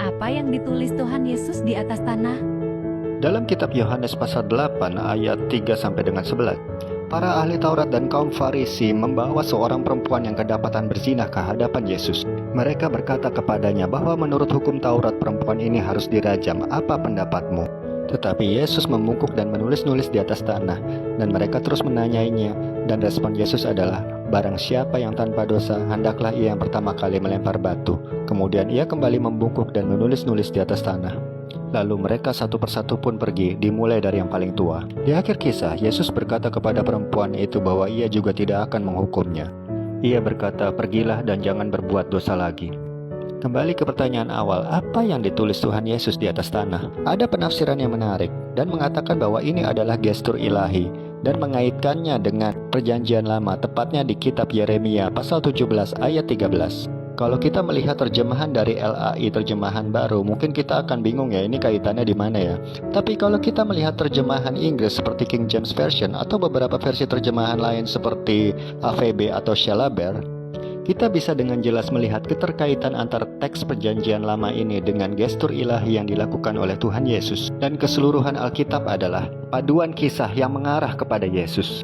apa yang ditulis Tuhan Yesus di atas tanah? Dalam kitab Yohanes pasal 8 ayat 3 sampai dengan 11, para ahli Taurat dan kaum Farisi membawa seorang perempuan yang kedapatan berzina ke hadapan Yesus. Mereka berkata kepadanya bahwa menurut hukum Taurat perempuan ini harus dirajam. Apa pendapatmu? Tetapi Yesus membungkuk dan menulis-nulis di atas tanah, dan mereka terus menanyainya, dan respon Yesus adalah, barang siapa yang tanpa dosa, hendaklah ia yang pertama kali melempar batu. Kemudian ia kembali membungkuk dan menulis-nulis di atas tanah. Lalu mereka satu persatu pun pergi, dimulai dari yang paling tua. Di akhir kisah, Yesus berkata kepada perempuan itu bahwa ia juga tidak akan menghukumnya. Ia berkata, pergilah dan jangan berbuat dosa lagi. Kembali ke pertanyaan awal, apa yang ditulis Tuhan Yesus di atas tanah? Ada penafsiran yang menarik dan mengatakan bahwa ini adalah gestur ilahi dan mengaitkannya dengan perjanjian lama, tepatnya di kitab Yeremia pasal 17 ayat 13. Kalau kita melihat terjemahan dari LAI, terjemahan baru, mungkin kita akan bingung ya, ini kaitannya di mana ya. Tapi kalau kita melihat terjemahan Inggris seperti King James Version atau beberapa versi terjemahan lain seperti AVB atau Shelaber, kita bisa dengan jelas melihat keterkaitan antara teks perjanjian lama ini dengan gestur ilahi yang dilakukan oleh Tuhan Yesus. Dan keseluruhan Alkitab adalah paduan kisah yang mengarah kepada Yesus.